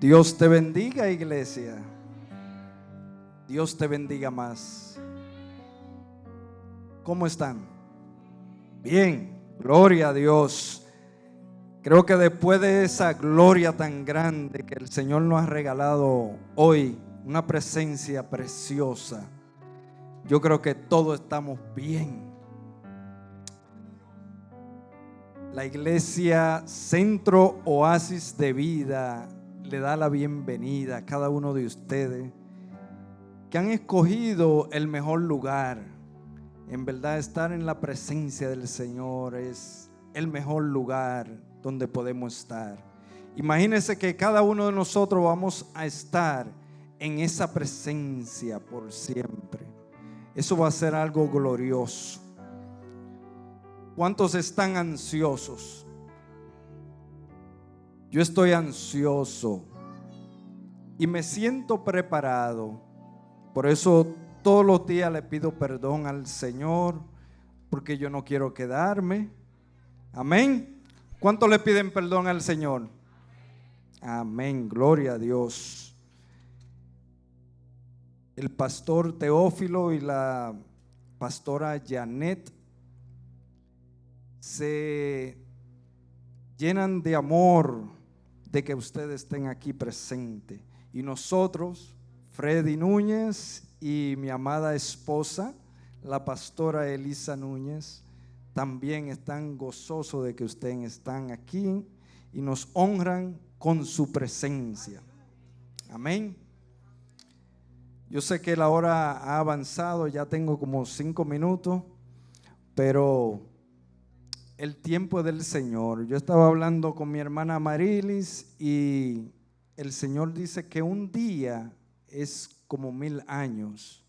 Dios te bendiga, iglesia. Dios te bendiga más. ¿Cómo están? Bien, gloria a Dios. Creo que después de esa gloria tan grande que el Señor nos ha regalado hoy, una presencia preciosa, yo creo que todos estamos bien. La iglesia Centro Oasis de Vida le da la bienvenida a cada uno de ustedes que han escogido el mejor lugar. En verdad, estar en la presencia del Señor es el mejor lugar donde podemos estar. Imagínense que cada uno de nosotros vamos a estar en esa presencia por siempre. Eso va a ser algo glorioso. ¿Cuántos están ansiosos? Yo estoy ansioso y me siento preparado. Por eso todos los días le pido perdón al Señor, porque yo no quiero quedarme. Amén. ¿Cuántos le piden perdón al Señor? Amén, gloria a Dios. El pastor Teófilo y la pastora Janet se llenan de amor de que ustedes estén aquí presentes. Y nosotros, Freddy Núñez y mi amada esposa, la pastora Elisa Núñez, también están gozosos de que ustedes están aquí y nos honran con su presencia. Amén. Yo sé que la hora ha avanzado, ya tengo como 5 minutos, pero el tiempo es del Señor. Yo estaba hablando con mi hermana Marilis y el Señor dice que un día es como 1000 años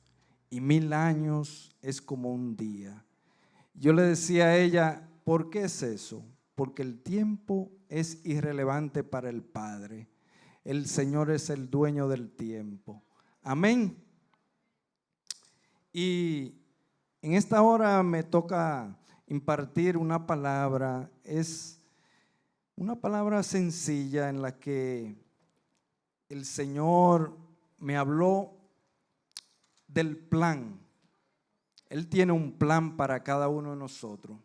y 1000 años es como un día. Yo le decía a ella, ¿por qué es eso? Porque el tiempo es irrelevante para el Padre. El Señor es el dueño del tiempo. Amén. Y en esta hora me toca impartir una palabra. Es una palabra sencilla en la que el Señor me habló del plan. Él tiene un plan para cada uno de nosotros.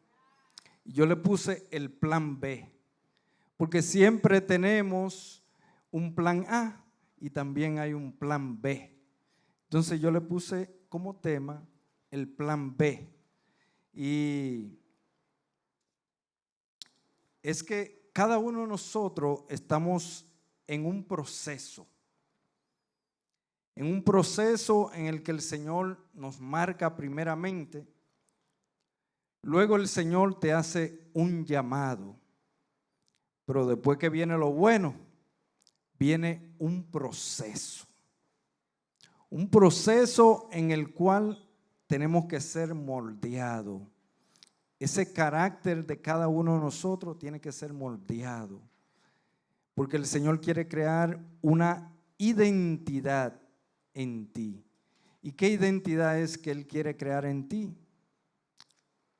Yo le puse el plan B, porque siempre tenemos un plan A y también hay un plan B. Entonces yo le puse como tema el plan B. Y es que cada uno de nosotros estamos en un proceso en el que el Señor nos marca primeramente, luego el Señor te hace un llamado, pero después que viene lo bueno, viene un proceso en el cual tenemos que ser moldeados. Ese carácter de cada uno de nosotros tiene que ser moldeado, porque el Señor quiere crear una identidad en ti. ¿Y qué identidad es que Él quiere crear en ti?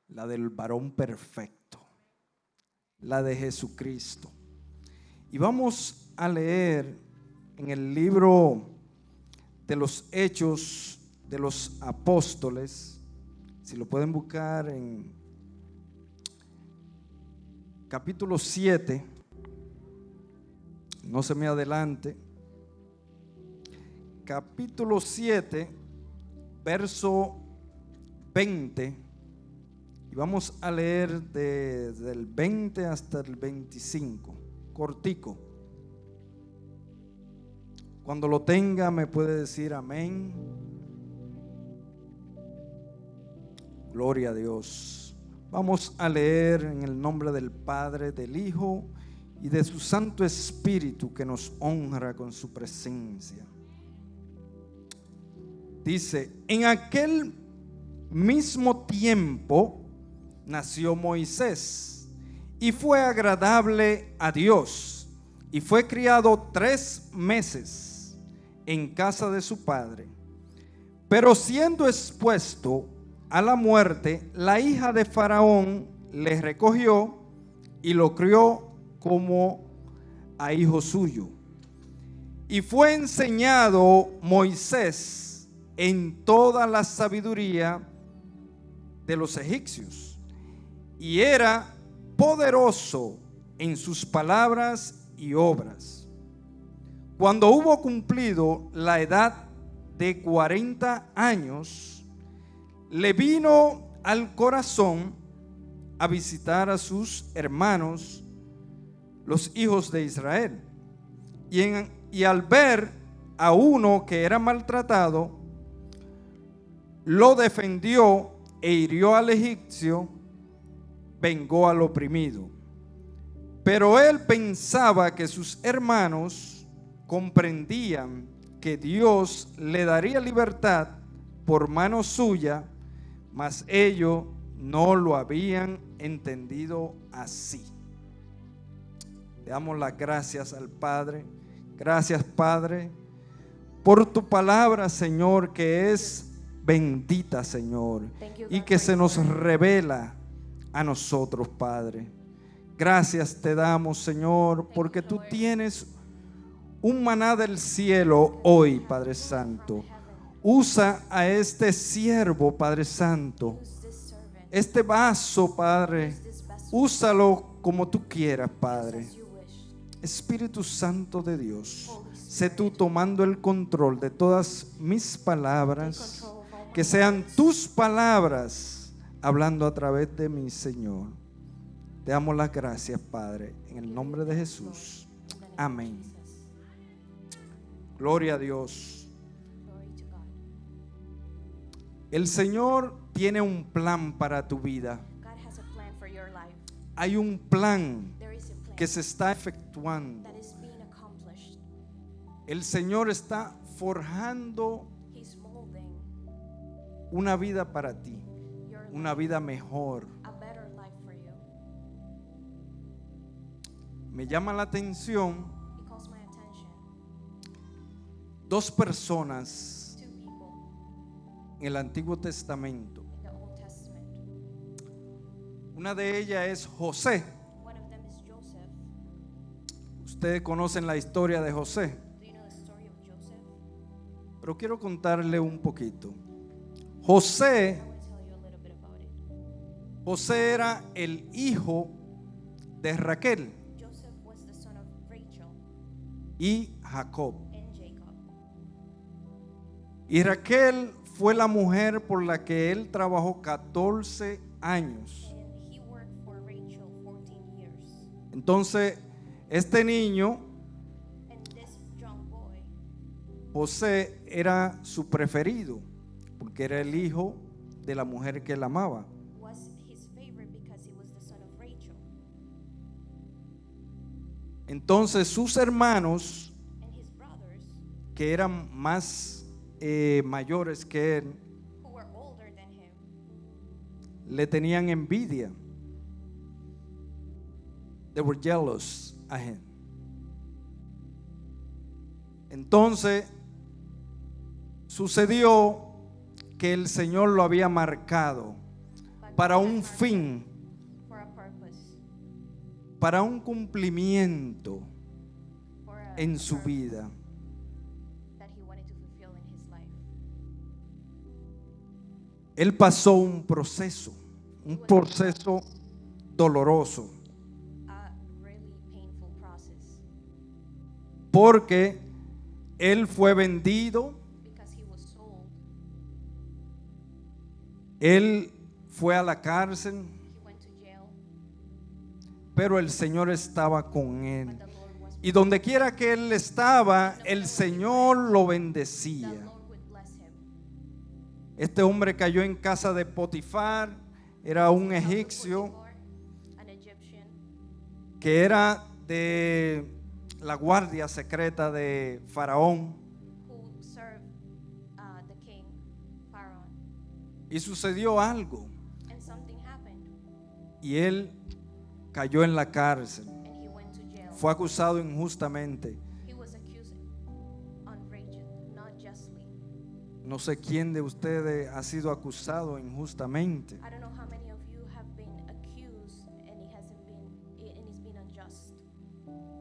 La del varón perfecto, la de Jesucristo. Y vamos a leer en el libro de los Hechos de los Apóstoles, si lo pueden buscar en capítulo 7, no se me adelante. Capítulo 7, verso 20, y vamos a leer desde el 20 hasta el 25, cortico. Cuando lo tenga me puede decir amén. Gloria a Dios. Vamos a leer en el nombre del Padre, del Hijo y de su Santo Espíritu, que nos honra con su presencia. Dice, en aquel mismo tiempo nació Moisés y fue agradable a Dios y fue criado 3 meses en casa de su padre. Pero siendo expuesto a la muerte, la hija de Faraón le recogió y lo crió como a hijo suyo. Y fue enseñado Moisés en toda la sabiduría de los egipcios, y era poderoso en sus palabras y obras. Cuando hubo cumplido la edad de 40 años, le vino al corazón a visitar a sus hermanos, los hijos de Israel. Y al ver a uno que era maltratado, lo defendió e hirió al egipcio, vengó al oprimido. Pero él pensaba que sus hermanos comprendían que Dios le daría libertad por mano suya, mas ellos no lo habían entendido así. Le damos las gracias al Padre. Gracias, Padre, por tu palabra, Señor, que es bendita, Señor, y que se nos revela a nosotros, Padre. Gracias te damos, Señor, porque tú tienes un maná del cielo hoy, Padre Santo. Usa a este siervo, Padre Santo, este vaso, Padre, úsalo como tú quieras, Padre. Espíritu Santo de Dios, sé tú tomando el control de todas mis palabras, que sean tus palabras hablando a través de mí, Señor. Te damos las gracias, Padre, en el nombre de Jesús. Amén. Gloria a Dios. El Señor tiene un plan para tu vida. Hay un plan que se está efectuando. El Señor está forjando una vida para ti, una vida mejor. Me llama la atención dos personas en el Antiguo Testamento. Una de ellas es José. Ustedes conocen la historia de José, pero quiero contarle un poquito. José era el hijo de Raquel y Jacob. Y Raquel fue la mujer por la que él trabajó 14 años. Entonces, este niño, José, era su preferido, porque era el hijo de la mujer que él amaba. Entonces sus hermanos, que eran más mayores que él, le tenían envidia. They were jealous of him. Entonces sucedió que el Señor lo había marcado para un fin, para un cumplimiento en su vida. Él pasó un proceso doloroso, porque él fue vendido, él fue a la cárcel, pero el Señor estaba con él, y donde quiera que él estaba, el Señor lo bendecía. Este hombre cayó en casa de Potifar, era un egipcio que era de la guardia secreta de Faraón. Y sucedió algo, y él cayó en la cárcel. Fue acusado injustamente. No sé quién de ustedes ha sido acusado injustamente.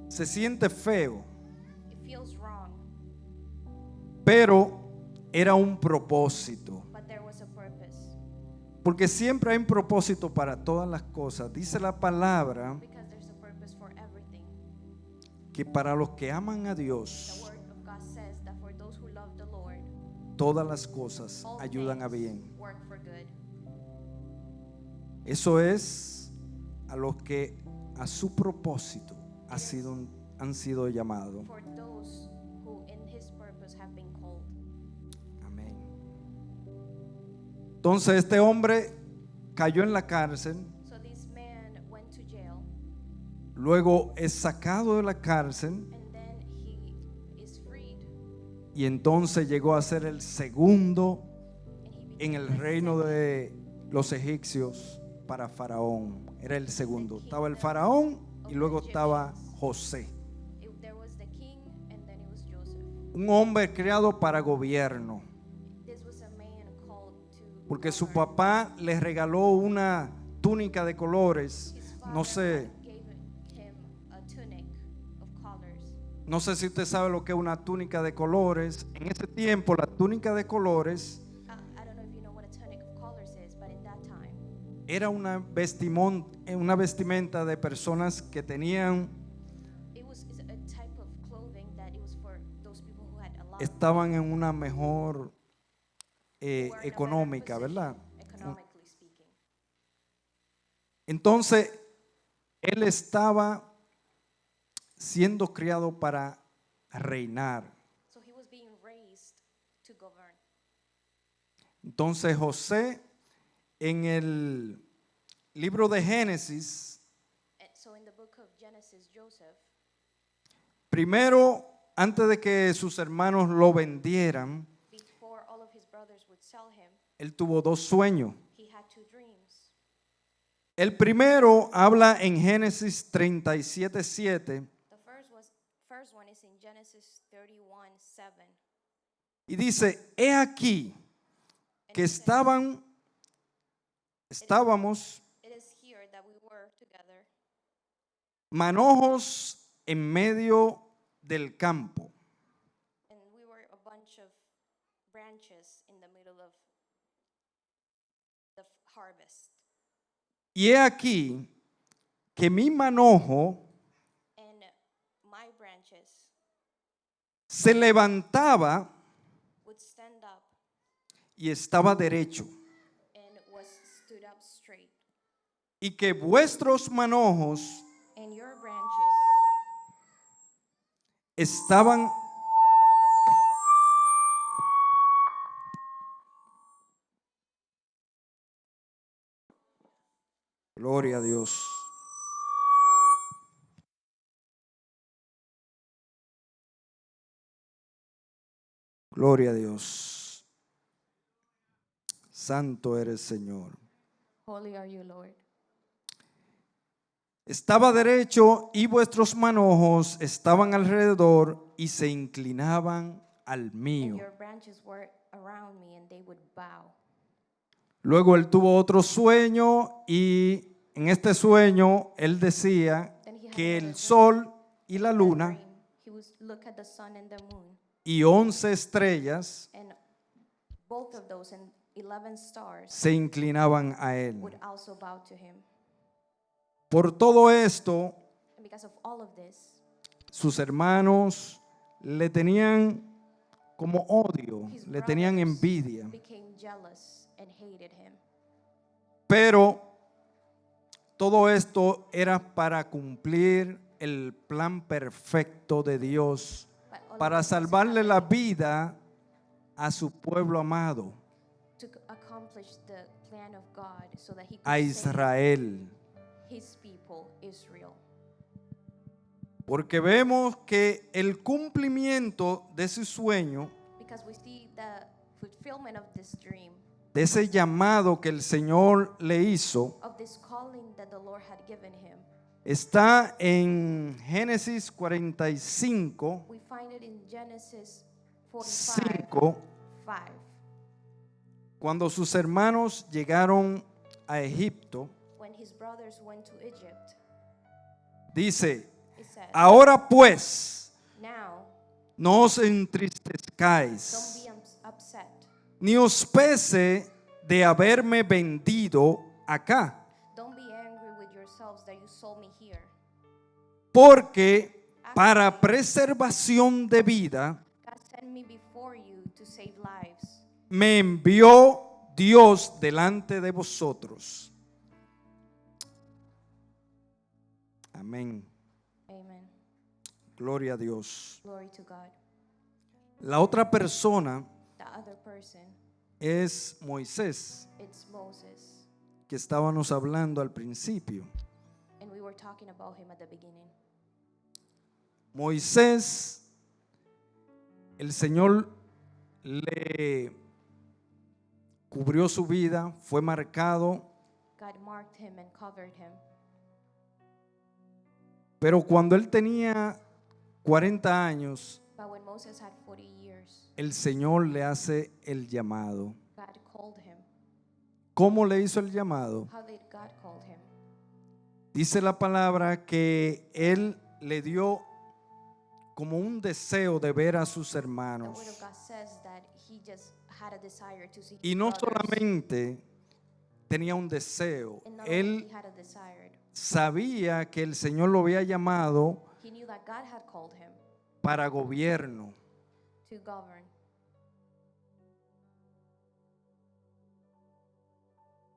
Se siente feo. Pero era un propósito. but there was a purpose. Porque siempre hay un propósito para todas las cosas. Dice la palabra Because there's a purpose for everything. que para los que aman a The Dios, word of God says that for those who love the Lord, todas las cosas all ayudan a things bien. work for good. Eso es a los que a su propósito han sido llamados. For those who in his purpose have been called. Amén. Entonces este hombre cayó en la cárcel, So this man went to jail, luego es sacado de la cárcel and then he is freed, y entonces llegó a ser el segundo and he en became el the reino second de los egipcios para Faraón. Era el segundo. Estaba el Faraón y luego estaba José. There was the king, and then it was Joseph. Un hombre creado para gobierno. This was a man called to Porque su govern. papá le regaló una túnica de colores. His No father sé, gave him a tunic of colors. no sé si usted sabe lo que es una túnica de colores. En ese tiempo la túnica de colores I don't know if you know what a tunic of colors is, but in that time, era una vestimenta de personas que tenían, it's a type of clothing that it was for those people who had a lot estaban en una mejor who were in a better económica, position, ¿verdad? economically speaking. Entonces, él estaba siendo criado para reinar. So he was being raised to govern. Entonces José, en el libro de Génesis, And so in the book of Genesis, Joseph, primero, antes de que sus hermanos lo vendieran, before all of his brothers would sell him, él tuvo dos sueños. he had two dreams. El primero habla en Génesis 37:7 The first one is in Genesis 31:7. y dice: He aquí And que it says, estábamos it is here that we were together, manojos en medio del campo. and we were a bunch of branches in the middle of the harvest. Y he aquí que mi manojo And my branches se levantaba would stand up y estaba derecho, and stood up straight. y que vuestros manojos And your branches estaban gloria a Dios. Gloria a Dios. Santo eres, Señor. holy are you, Lord. Estaba derecho y vuestros manojos estaban alrededor y se inclinaban al And mío. your branches were around me, and they would bow. Luego él tuvo otro sueño y en este sueño él decía que el sol y la That luna dream, he would look at the sun and the moon, y 11 estrellas and both of those and 11 stars se inclinaban a él. would also bow to him. Por todo esto, And because of all of this, sus hermanos le tenían como odio, his le tenían brothers envidia. became jealous and hated him. Pero todo esto era para cumplir el plan perfecto de Dios, But all of para this was salvarle la happening vida a su pueblo amado, to accomplish the plan of God so that he could a save Israel. his people, Israel. Porque vemos que el cumplimiento de ese sueño, Because we see the fulfillment of this dream, de ese llamado que el Señor le hizo, of this calling that the Lord had given him. está en Génesis 45, We find it in Genesis 45, 5, 5. cuando sus hermanos llegaron a Egipto. When his brothers went to Egypt, Dice: it says, ahora pues, now No os Don't entristezcáis, be upset. ni os pese de haberme vendido acá, Don't be angry with yourselves that you sold me here. porque para preservación de vida God sent me before you to save lives. me envió Dios delante de vosotros. Amén. Amen. Gloria a Dios. Glory to God. La otra persona The other person, es Moisés, it's Moses. que estábamos hablando al principio. And we were talking about him at the beginning. Moisés, el Señor le cubrió su vida, fue marcado, God marked him and covered him. pero cuando él tenía 40 años, But when Moses had 40 years, el Señor le hace el llamado. God called him. ¿Cómo le hizo el llamado? How did God call him? Dice la palabra que él le dio como un deseo de ver a sus The hermanos. word of God says that he just had a desire to see Y his no brothers. solamente tenía un deseo, And not only él he had a desire, sabía que el Señor lo había llamado he knew that God had called him para gobierno. to govern.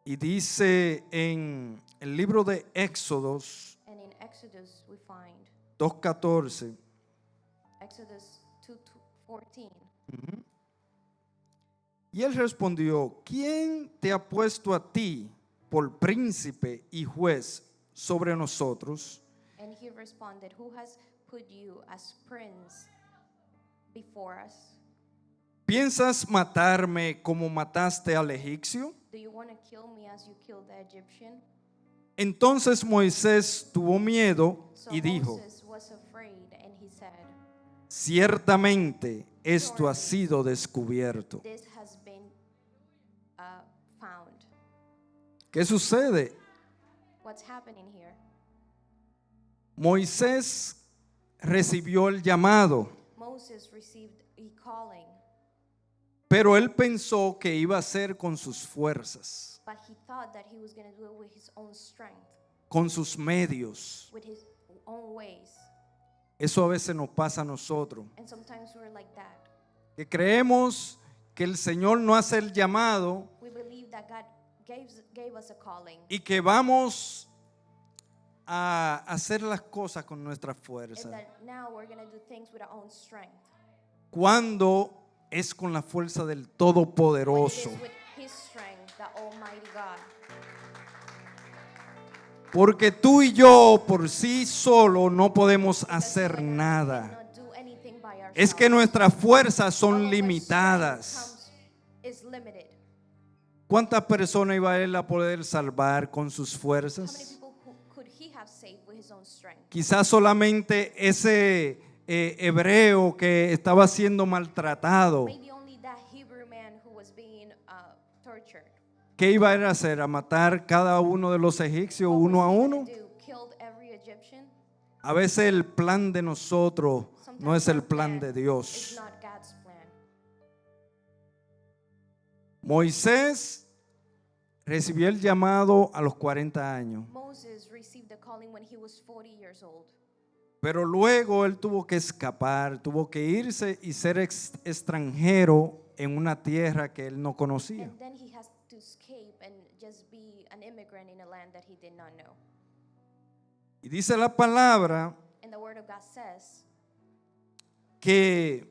Y dice en el libro de Éxodos And in Exodus we find 2:14, Exodus 2:14. y él respondió: ¿quién te ha puesto a ti por príncipe y juez sobre nosotros? And he responded, who has put you as prince before us? ¿Piensas matarme como mataste al egipcio? Do you want to kill me as you killed the Egyptian? Entonces Moisés tuvo miedo So y dijo: Moses was afraid and he said, ciertamente esto ha sido descubierto. this has been found. ¿Qué sucede? What's happening here? Moisés recibió el llamado, Moses received a calling, pero él pensó que iba a ser con sus fuerzas, but he thought that he was going to do it with his own strength, con sus medios. with his own ways. Eso a veces nos pasa a nosotros, And sometimes we're like that. que creemos que el Señor no hace el llamado We believe that God gave us a calling y que vamos a hacer las cosas con nuestras and fuerzas, that now we're going to do things with our own strength. cuando es con la fuerza del When it Todopoderoso. is with his strength, the Almighty God. Porque tú y yo por sí solo no podemos Because hacer you and I nada. cannot do anything by Es que ourselves. nuestras fuerzas All son of our limitadas. strength is limited. ¿Cuántas personas iba él a poder salvar con sus How many fuerzas? people could he have saved with his own strength? Quizás solamente ese hebreo que estaba siendo maltratado. Maybe only that Hebrew man who was being tortured. ¿Qué iba a él a hacer? ¿A matar cada uno de los egipcios What uno a was he uno? gonna do? Killed every Egyptian? A veces el plan de nosotros no es el Sometimes our plan de It's Dios. not God's plan. Moisés recibió el llamado a los 40 años, Moses received the calling when he was 40 years old. pero luego él tuvo que escapar, tuvo que irse y ser extranjero en una tierra que él no conocía. And then he has to escape and just be an immigrant in a land that he did not know. Y dice la palabra And the word of God says que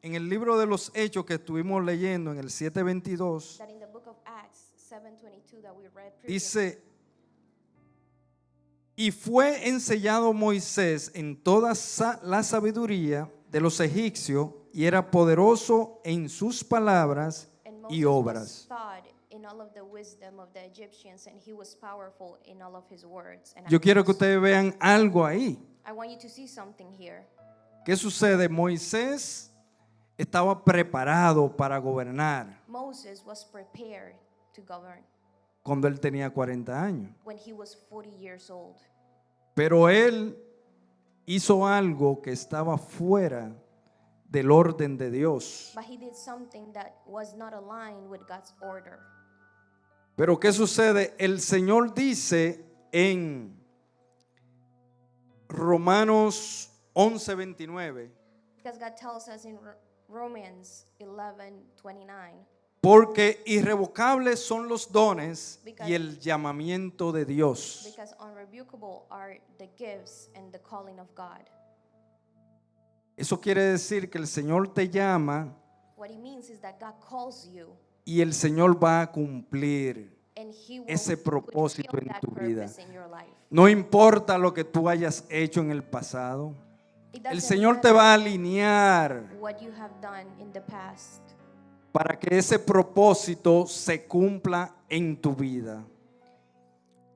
en el libro de los Hechos que estuvimos leyendo en el 7:22, that in the book of Acts 7:22 that we read previously, dice: y fue enseñado Moisés en toda la sabiduría de los egipcios y era poderoso en sus palabras and y Moses was obras. taught in all of the wisdom of the Egyptians, and he was powerful in all of his words and Yo quiero que actions. ustedes vean algo ahí. I want you to see something here. ¿Qué sucede? Moisés estaba preparado para gobernar Moses was prepared to govern cuando él tenía 40 años. when he was 40 years old. Pero él hizo algo que estaba fuera del orden de Dios. but he did something that was not aligned with God's order. Pero ¿qué sucede? El Señor dice en Romanos 11:29, Because God tells us in Romans 11:29, porque irrevocables son los dones y el llamamiento de Dios. because unrebukable are the gifts and the calling of God. Eso quiere decir que el Señor te llama What it means is that God calls you y el Señor va a cumplir and he will ese propósito fulfill en that tu vida. purpose in your life. No importa lo que tú hayas hecho en el pasado, It el doesn't Señor te matter va a alinear what you have done in the past para que ese propósito se cumpla en tu vida.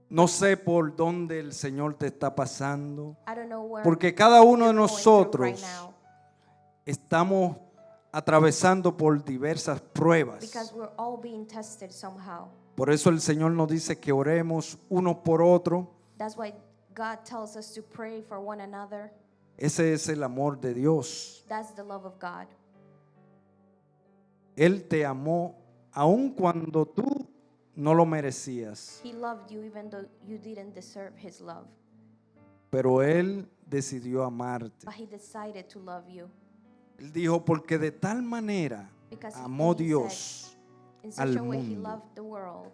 No sé por dónde el Señor te está pasando, I don't know where porque cada uno de you're going through right nosotros now, estamos atravesando por diversas pruebas. because we're all being tested somehow. Por eso el Señor nos dice que oremos uno por otro. That's why God tells us to pray for one another. Ese es el amor de Dios. That's the love of God. Él te amó aun cuando tú no lo merecías, He loved you even though you didn't deserve his love, pero Él decidió amarte. but he decided to love you Él dijo, porque de tal manera because amó and he Dios said, in such al a way he mundo, loved the world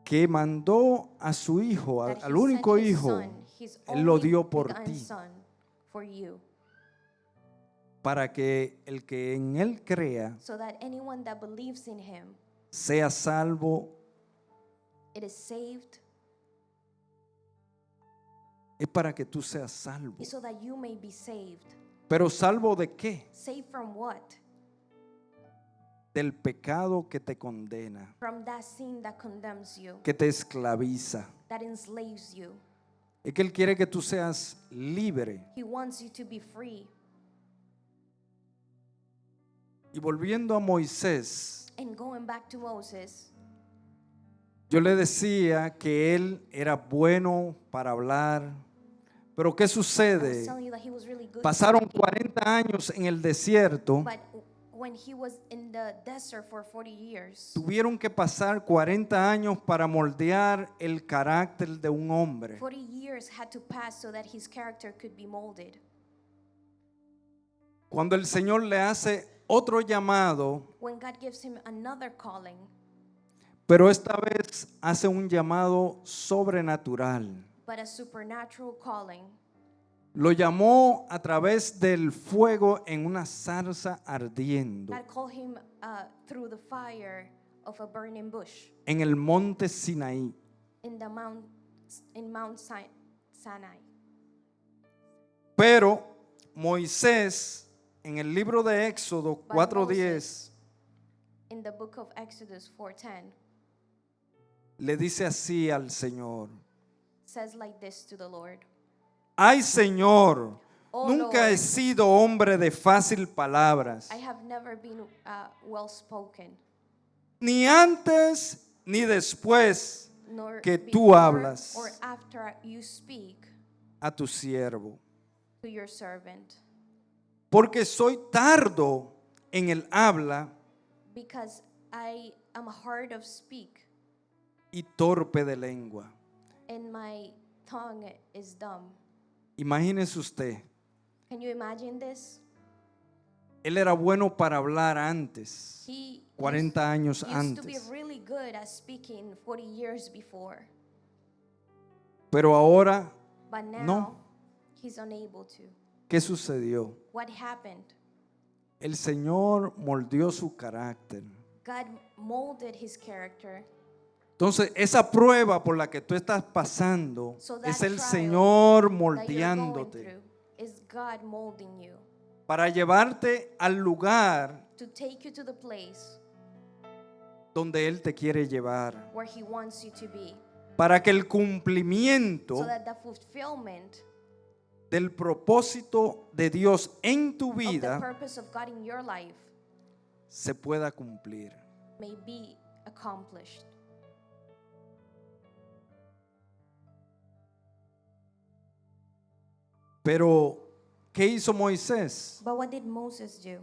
que mandó a su hijo, that he al único sent his hijo, son, his Él lo only dio por begotten ti, son, for you, para que el que en Él crea so that anyone that believes in him, sea salvo. it is saved, Es para que tú seas salvo. so that you may be saved. ¿Pero salvo de qué? Saved from what? Del pecado que te condena, From that sin that condemns you, que te esclaviza. that enslaves you. Es que Él quiere que tú seas libre. He wants you to be free. Y volviendo a Moisés, And going back to Moses, yo le decía que él era bueno para hablar, pero ¿qué I was sucede? telling you that he was really good Pasaron speaking, 40 años en el desierto, but when he was in the desert for 40 years, tuvieron que pasar 40 años para moldear el carácter de un hombre. 40 years had to pass so that his character could be molded. Cuando el Señor le hace otro llamado, When God gives him another calling, pero esta vez hace un llamado sobrenatural. but a supernatural calling, Lo llamó a través del fuego en una zarza ardiendo God called him through the fire of a burning bush en el monte Sinaí. in Mount Sinai. Pero Moisés, en el libro de Éxodo But 4:10, In the book of Exodus 4:10, le dice así al Señor: says like this to the Lord: ay, Señor, Oh, nunca he Lord, sido hombre de fácil palabras, I have never been well spoken, ni antes ni después nor que tú before hablas or after you speak a tu siervo, to your servant, porque soy tardo en el habla because I am hard of speak y torpe de lengua. and my tongue is dumb. Imagínese usted, Can you imagine this? él era bueno para hablar antes, He 40 años used to be antes, really good at speaking 40 years before, pero ahora, but now No. he's unable to. ¿qué sucedió? What happened? El Señor moldeó su carácter. God molded his character. Entonces, esa prueba por la que tú estás pasando So that es el trial Señor that you're going moldeándote through is God molding you para llevarte al lugar to take you to the place donde Él te quiere llevar, where he wants you to be, para que el cumplimiento so that the fulfillment del propósito de Dios en tu of the vida purpose of God in your life se pueda cumplir. may be accomplished. Pero ¿Qué hizo Moisés? But what did Moses do?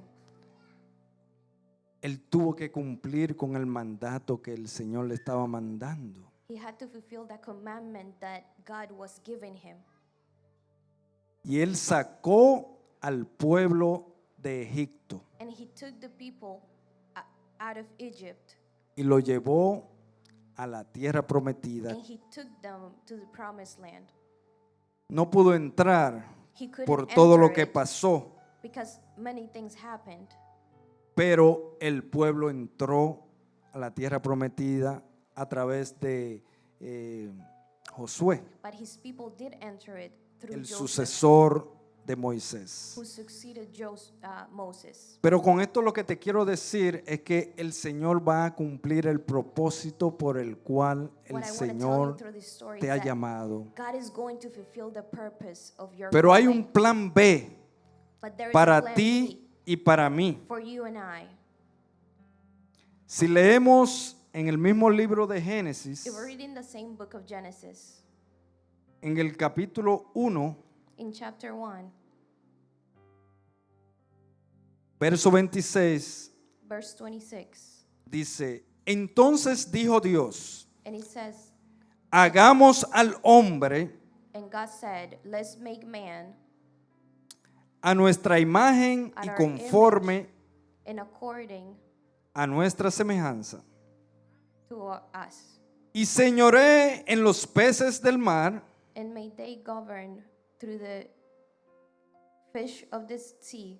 Él tuvo que cumplir con el mandato que el Señor le estaba mandando. He had to fulfill that commandment that God was giving him. Y él sacó al pueblo de Egipto And he took the people out of Egypt, y lo llevó a la tierra prometida. and he took them to the promised land. No pudo entrar He couldn't por todo lo enter que it pasó, because many things happened. pero el pueblo entró a la tierra prometida a través de Josué, But his people did enter it through el Joseph, sucesor de Moisés. who succeeded Moses. Pero con esto lo que te quiero decir es que el Señor va a cumplir el propósito por el cual el What I want to tell you Señor through this story te is ha that llamado. God is going to fulfill the purpose of your Pero hay calling. un plan B But there is a para plan ti y para mí. B for you and I. Si leemos en el mismo libro de Génesis, If we're reading the same book of Genesis, en el capítulo 1, in chapter 1, verso 26, verse 26, dice: entonces dijo Dios, and it says, hagamos al hombre and God said, let's make man a nuestra imagen At y our conforme in according a nuestra semejanza. to us, Y señoré en los peces del mar, and may they govern through the fish of the sea,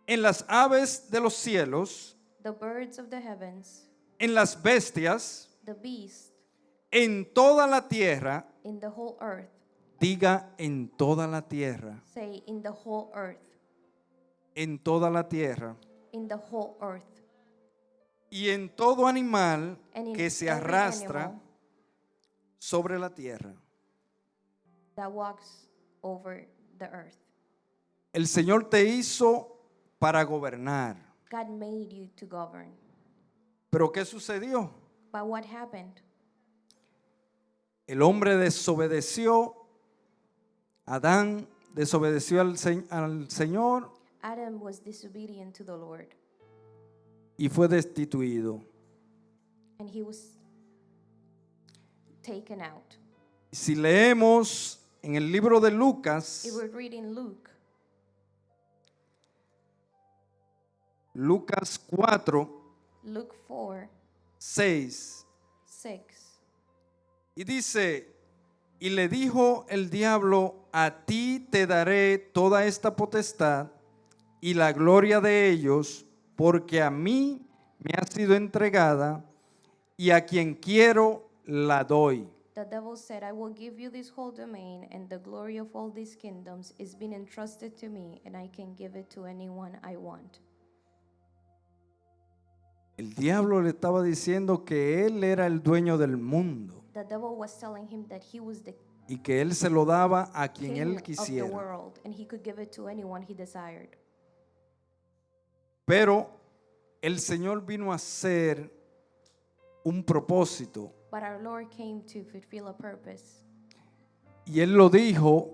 en las aves de los cielos, the birds of the heavens, en las bestias, the beasts, en toda la tierra. in the whole earth. Diga en toda la tierra, Say, in the whole earth, en toda la tierra. in the whole earth. Y en todo animal And in que se every arrastra animal sobre la tierra. that walks over the earth. El Señor te hizo para gobernar. God made you to govern. Pero ¿qué sucedió? But what happened? El hombre desobedeció, Adán desobedeció al Señor Adam was disobedient to the Lord, y fue destituido. and he was taken out. Si leemos en el libro de Lucas, If we're reading Luke, Lucas 4, Luke 4, 6, 6, y dice: y le dijo el diablo, a ti te daré toda esta potestad y la gloria de ellos, porque a mí me ha sido entregada y a quien quiero la doy. the devil said, I will give you this whole domain, and the glory of all these kingdoms is being entrusted to me, and I can give it to anyone I want. El diablo le estaba diciendo que él era el dueño del mundo The devil was telling him that he was the y que él se lo daba a quien king él of the quisiera. world, and he could give it to anyone he desired. Pero el Señor vino a hacer un propósito But our Lord came to fulfill a purpose. y él lo dijo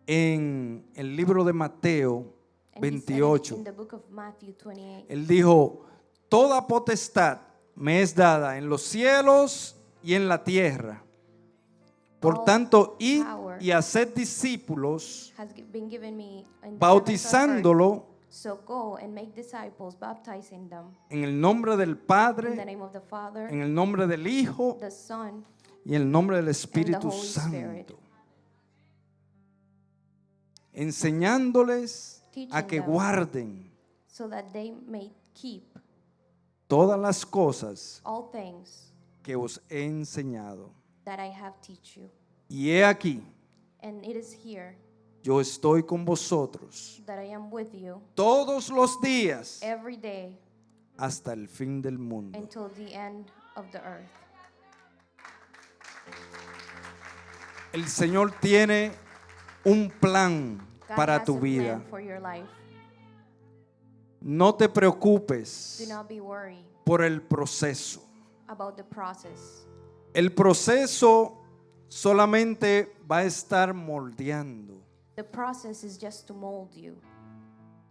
en el libro de Mateo And he said it 28. in the book of Matthew 28. Él dijo: toda potestad me es dada en los cielos y en la tierra. Por All tanto, id power y haced discípulos, Has been given me in the heavens and earth. bautizándolo So go and make disciples, baptizing them en el nombre del in the Padre, name of the Father, en el nombre del Hijo the Son, y en el nombre del and Espíritu the Holy Spirit, Santo, enseñándoles a teaching que them guarden so that they may keep todas las cosas all things que os he enseñado. that I have teach you. Y he aquí, And it is here yo estoy con vosotros that I am with you todos los días every day hasta el fin del mundo. until the end of the earth. El Señor tiene un plan God para has tu a vida. plan for your life. No te preocupes Do not be worried por el proceso. about the process. El proceso solamente va a estar moldeando. The process is just to mold you.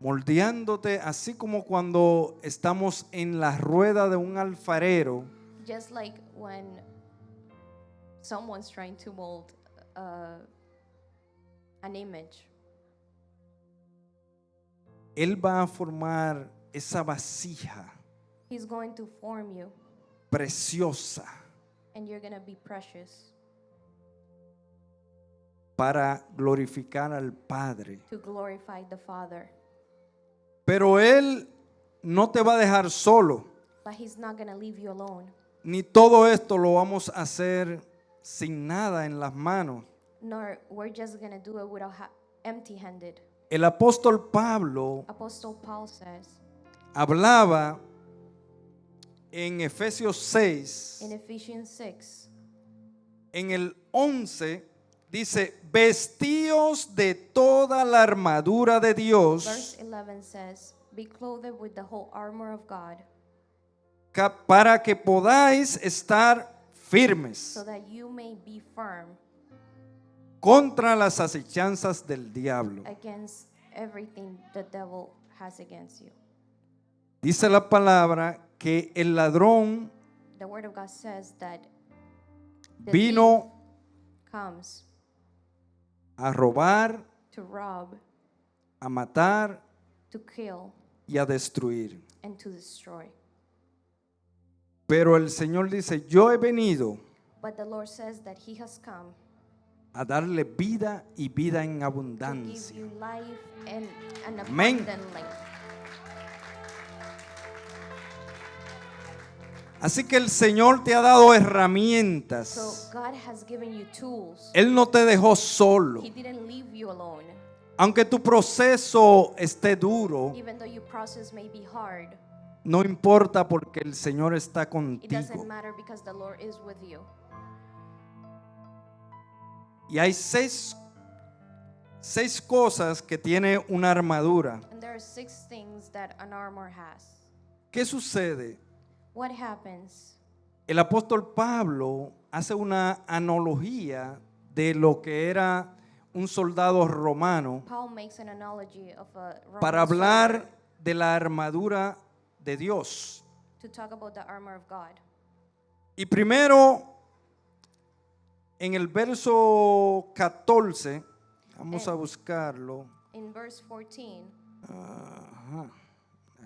moldeándote, así como cuando estamos en la rueda de un alfarero, Just like when someone's trying to mold an image. Él va a formar esa vasija He's going to form you, preciosa and you're going to be precious para glorificar al Padre. to glorify the Father. Pero Él no te va a dejar solo, But He's not going to leave you alone. ni todo esto lo vamos a hacer sin nada en las manos. Nor we're just going to do it without empty-handed. El apóstol Pablo Apostle Paul says hablaba en Efesios 6, in Ephesians 6, en el 11, dice, vestíos de toda la armadura de Dios, verse 11 says, be clothed with the whole armor of God, para que podáis estar firmes so that you may be firm contra las acechanzas del diablo. against everything the devil has against you. Dice la palabra que el ladrón The word of God says that the vino thief comes a robar, to rob, a matar to kill, y a destruir. and to destroy. Pero el Señor dice, yo he venido But the Lord says that He has come a darle vida y vida en to give abundancia. you life and an Amén. abundant life. Así que el Señor te ha dado So herramientas. God has given you tools. Él no te dejó solo. He didn't leave you alone. Aunque tu proceso esté duro, Even though your process may be hard, no importa porque el Señor está it doesn't contigo. matter because the Lord is with you. Y hay seis cosas que tiene una armadura. And there are 6 things that an armor has. ¿Qué sucede? What happens? El apóstol Pablo hace una analogía de lo que era un soldado romano Paul makes an analogy of a Roman para soldier hablar de la armadura de Dios. to talk about the armor of God. Y primero, en el verso 14, vamos a buscarlo. In verse 14, Ajá,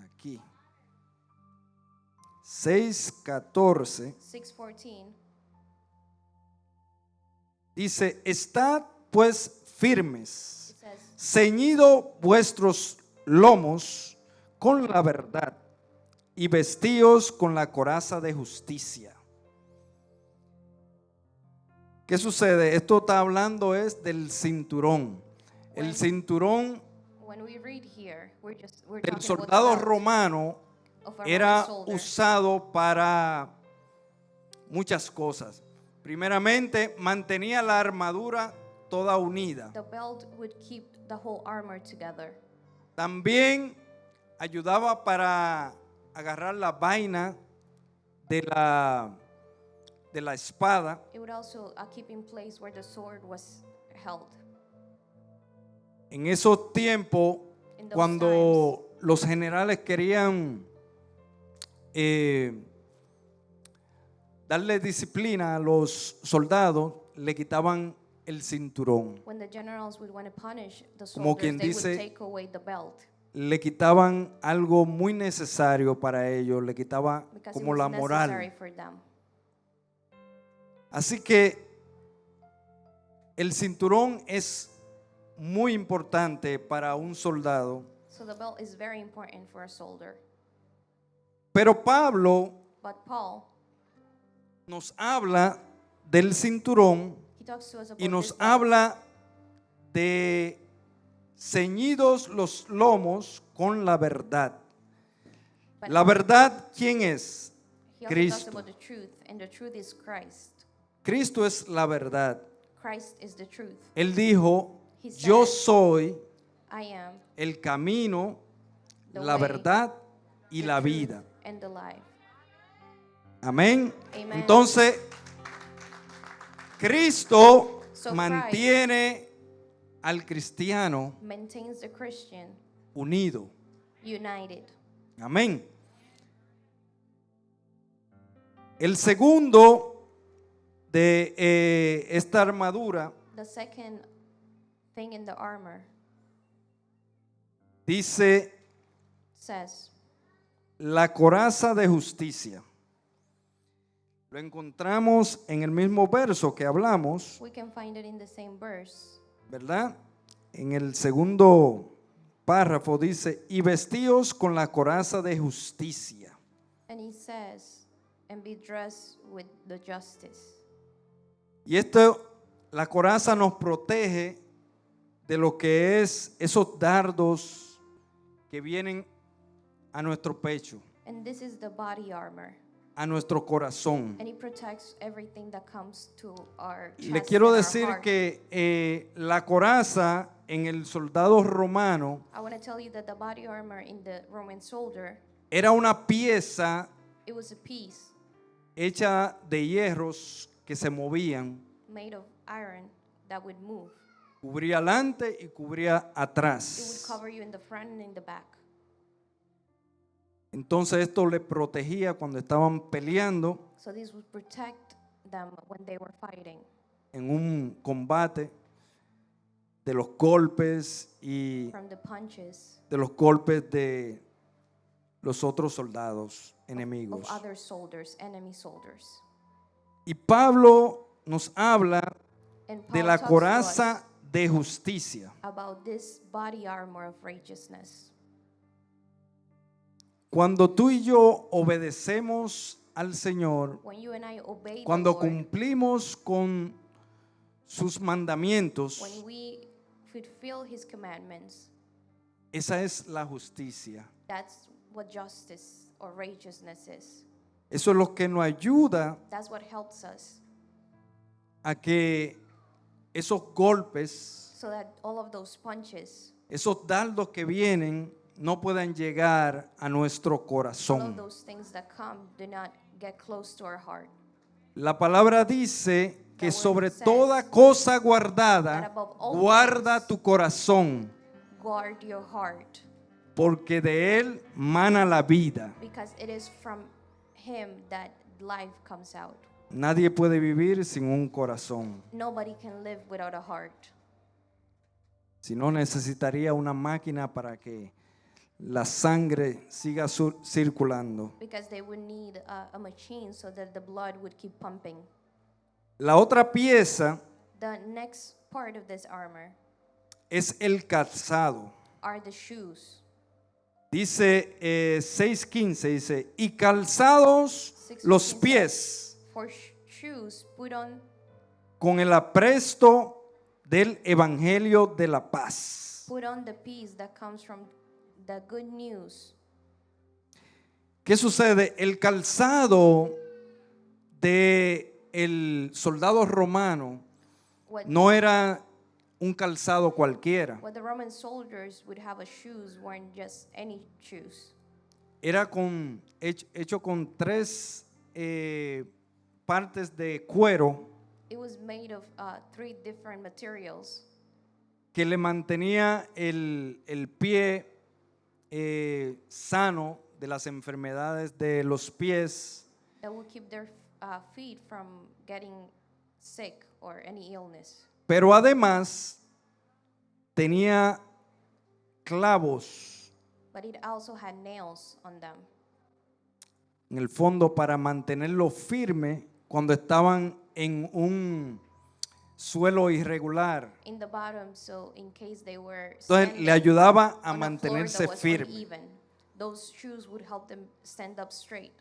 aquí. 6:14 6:14, dice, estad pues firmes, it says, ceñido vuestros lomos con la verdad y vestíos con la coraza de justicia. ¿Qué sucede? Esto está hablando es del cinturón. El cinturón when we read here, we're del talking about the soldado belt romano of a era Roman soldier. usado para muchas cosas. Primeramente, mantenía la armadura toda unida. The belt would keep the whole armor together. También ayudaba para agarrar la vaina de la espada. It would also keep in place where the sword was held. En esos tiempos, In those cuando los generales querían darle disciplina a los soldados, le quitaban el cinturón. When the generals would want to punish the Como soldiers, quien they dice, would take away the belt Le quitaban algo muy necesario para ellos, le quitaba because como it la was necessary moral. for them. Así que el cinturón es muy importante para un soldado. So the belt is very important for a soldier. Pero Pablo But Paul, nos habla del cinturón he talks to us about y nos this belt. habla de ceñidos los lomos con la verdad. But La verdad, ¿quién es? he also talks Cristo. about the truth, and the truth is Christ. Cristo es la verdad. Christ is the truth. Él dijo, He yo said, soy I am el camino, the la way, verdad y the la truth, vida. and the life. Amén. Amen. Entonces, Cristo So mantiene al cristiano maintains the Christian unido. united. Amén. El segundo de esta armadura The second thing in the armor dice says, la coraza de justicia. Lo encontramos en el mismo verso que hablamos, we can find it in the same verse. ¿verdad? En el segundo párrafo dice, y vestíos con la coraza de justicia. And he says, and be dressed with the justice. Y esto, la coraza nos protege de lo que es esos dardos que vienen a nuestro pecho, And this is the body armor. a nuestro corazón. And it protects everything that comes to our chest. Le quiero and our decir heart. que la coraza en el soldado romano I want to tell you that the body armor in the Roman soldier, era una pieza it was a piece hecha de hierros que se movían, made of iron that would move. cubría adelante y cubría It would atrás. cover you in the front and in the back. Entonces esto le protegía cuando estaban peleando So this would protect them when they were fighting en un combate de los golpes y from the punches de los golpes de los otros soldados of enemigos. other soldiers, enemy soldiers. Y Pablo nos habla And de Paul la talks to us coraza de justicia. about this body armor of righteousness. Cuando tú y yo obedecemos al Señor, When you and I obey cuando the Lord, cumplimos con sus mandamientos, when we fulfill His commandments, esa es la justicia. that's what justice or righteousness is. Eso es lo que nos ayuda That's what helps us, a que esos golpes, so that all of those punches, esos dardos que vienen, no puedan llegar a nuestro all of corazón. those things that come do not get close to our heart. La palabra dice que The word sobre says toda cosa that guardada, above all guarda things, tu corazón, guard your heart, porque de él mana la vida. because it is from Him that life comes out. Nadie puede vivir sin un corazón. Nobody can live without a heart. Si no, necesitaría una máquina para que la sangre siga circulando. Because they would need a machine so that the blood would keep pumping. La otra pieza The next part of this armor es el calzado. are the shoes. Dice 6:15, dice, y calzados los 6:15 pies For shoes, put on con el apresto del evangelio de la paz. the peace that comes from the good news. ¿Qué sucede? El calzado de el soldado romano What, no era un calzado cualquiera. what the Roman soldiers would have as shoes weren't just any shoes. Era hecho con tres partes de cuero It was made of 3 different materials que le mantenía el pie sano de las enfermedades de los pies, that would keep their feet from getting sick or any illness. pero además tenía clavos But it also had nails on them en el fondo para mantenerlo firme cuando estaban en un suelo irregular. in the bottom, so in case they were Entonces standing le ayudaba a on a floor mantenerse that was firme. uneven, those shoes would help them stand up straight.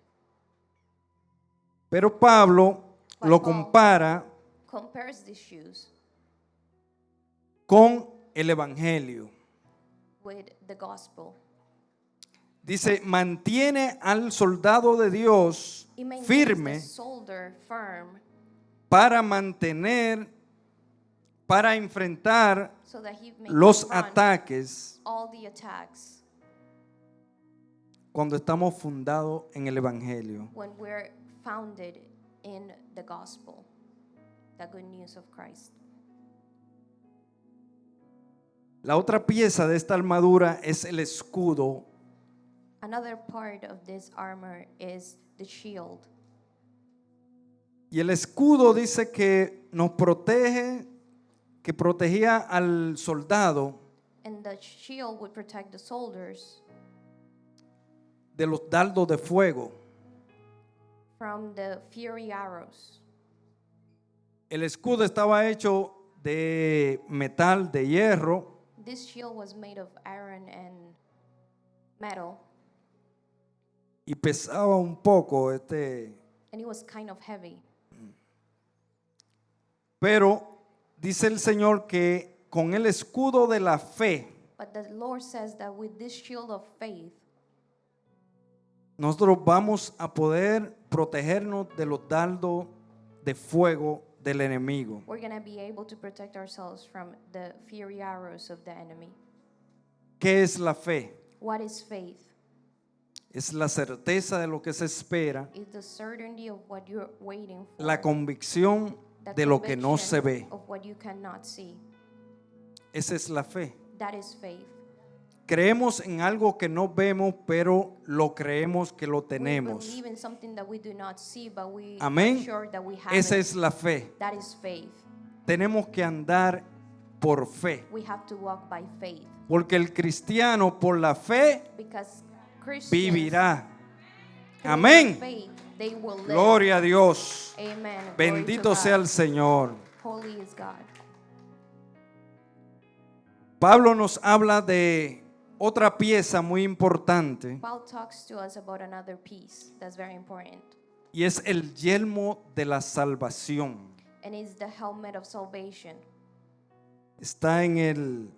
Pero Pablo But lo Paul compara compares these shoes con el evangelio. with the gospel. Dice, mantiene al soldado de Dios It maintains firme the soldier firm para enfrentar so that he may los confront ataques all the attacks cuando estamos fundados en el evangelio. when we're founded in the gospel, the good news of Christ. La otra pieza de esta armadura es el escudo. Another part of this armor is the shield. Y el escudo dice que nos protege, que protegía al soldado And the shield would protect the soldiers de los dardos de fuego. from the fiery arrows. El escudo estaba hecho de metal, de hierro, This shield was made of iron and metal, y pesaba un poco, and it was kind of heavy. pero dice el Señor que con el escudo de la fe But the Lord says that with this shield of faith, nosotros vamos a poder protegernos de los dardos de fuego del enemigo. we're going to be able to protect ourselves from the fiery arrows of the enemy. ¿Qué es la fe? What is faith? Es la certeza de lo que se espera, It's the certainty of what you're waiting for. la convicción The de lo que no conviction se ve. of what you cannot see. Esa es la fe. That is faith. Creemos en algo que no vemos, pero lo creemos que lo We tenemos. believe in something that we do not see, but we Amén. are sure that we have Esa it. es la fe. That is faith. Tenemos que andar por fe, We have to walk by faith, porque el cristiano por la fe because Christians vivirá. through Amén. their faith, they will live. Gloria a Dios. Amen. Glory Bendito to sea God. el Señor. Holy is God. Pablo nos habla de otra pieza muy importante, Paul talks to us about another piece that's very important, y es el yelmo de la salvación. and it's the helmet of salvation. Está en el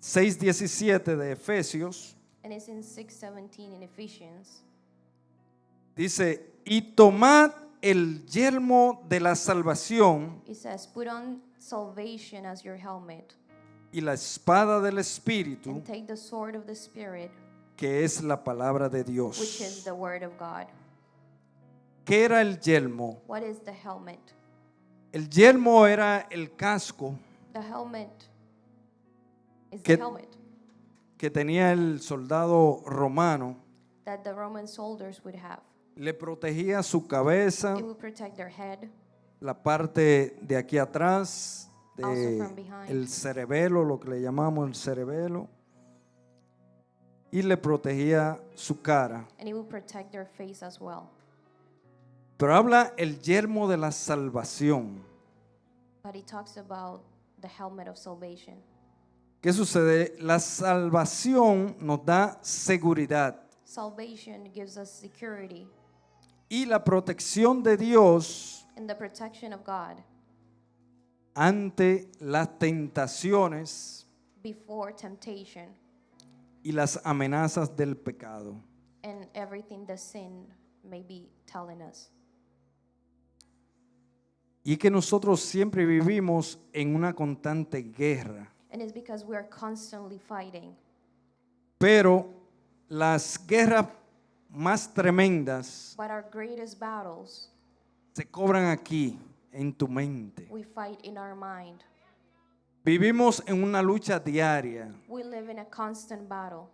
6:17 de Efesios. And it's in 6:17 in Ephesians. Dice, y tomad el yelmo de la salvación It says, put on salvation as your helmet, y la espada del Espíritu, and take the sword of the Spirit, que es la palabra de which Dios. is the word of God. ¿Qué era el yelmo? What is the helmet? El yelmo era el casco The helmet is Que- the helmet que tenía el soldado romano. that the Roman soldiers would have. Le protegía su cabeza, It would protect their head, la parte de aquí atrás, Also from behind. el cerebelo, lo que le llamamos el cerebelo, y le protegía su cara. and it would protect their face as well. Pero habla el yelmo de la salvación. But he talks about the helmet of salvation. ¿Qué sucede? La salvación nos da seguridad, Salvation gives us security, y la protección de Dios and the protection of God ante las tentaciones before temptation y las amenazas del pecado. and everything the sin may be telling us. Y que nosotros siempre vivimos en una constante guerra. And it's because we are constantly fighting. Pero las guerras más tremendas But our greatest battles, se cobran aquí, en tu mente. we fight in our mind. Vivimos en una lucha diaria. We live in a constant battle.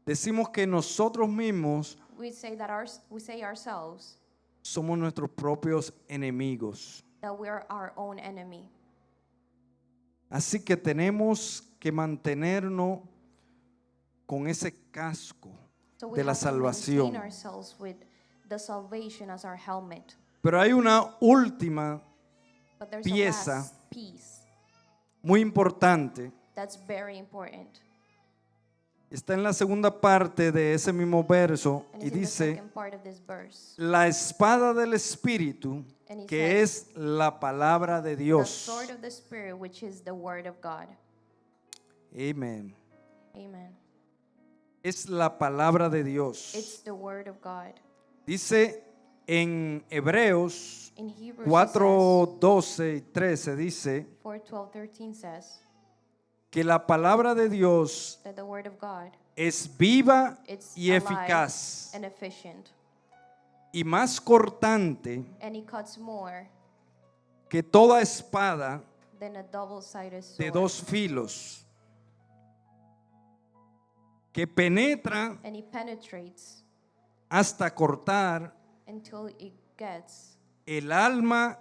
Decimos que nosotros mismos We say ourselves somos nuestros propios enemigos. that we are our own enemy. Así que tenemos que mantenernos con ese casco So we de la have to maintain salvación. ourselves with the salvation as our helmet. Pero hay una última But there's Pieza. a last piece muy importante. that's very important. Está en la segunda parte de ese mismo verso And y it's in the dice, second part of this verse. la espada del Espíritu, And he que says, es la palabra de the Dios. sword of the Spirit, which is the word of God. Amén. Amen. Es la palabra de Dios. It's the word of God. Dice en Hebreos In Hebrews 4, 12 y 13, dice 4:12, 13 says que la palabra de Dios that the word of God, es viva it's y alive eficaz and efficient, y más cortante and it cuts more que toda espada than a double-sided de sword, dos filos, que penetra and it penetrates hasta cortar until it gets el alma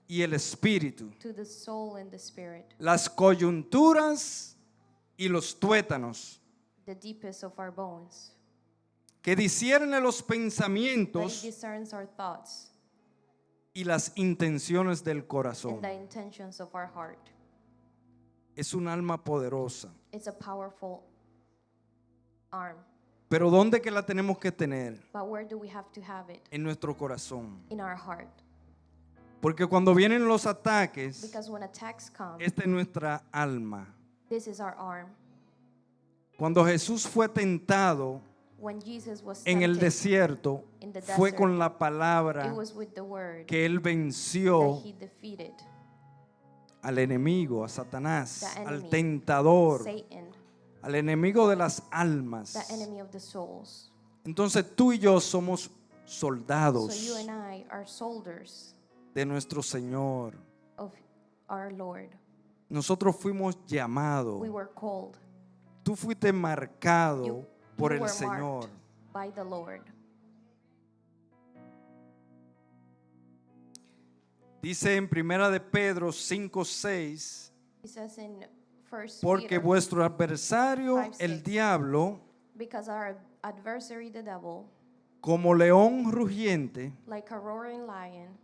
y el espíritu, to the soul and the spirit, las coyunturas y los tuétanos, the deepest of our bones. que discierne los That it pensamientos discerns our thoughts y las intenciones del and corazón. the intentions of our heart. Es un alma poderosa. It's a powerful arm. Pero ¿dónde que la tenemos que tener? But where do we have to have it? En nuestro corazón. In our heart. Porque cuando vienen los ataques, Because when attacks come, esta es nuestra alma. this is our arm. Cuando Jesús fue tentado When Jesus was en el tempted, desierto, in the fue desert, con la palabra it was with the word que él venció that he defeated al enemigo, a Satanás, the al enemy, tentador, Satan, al enemigo de las almas. the enemy of the souls. Entonces tú y yo somos So soldados you and I are soldiers de nuestro Señor. of our Lord. Nosotros fuimos llamados. We were called. Tú fuiste marcado You por el were Señor. marked by the Lord. Dice en Primera de Pedro 5:6, It says in 1 porque Peter, vuestro adversario, 5:6, el diablo, because our adversary, the devil, como león rugiente, like a roaring lion,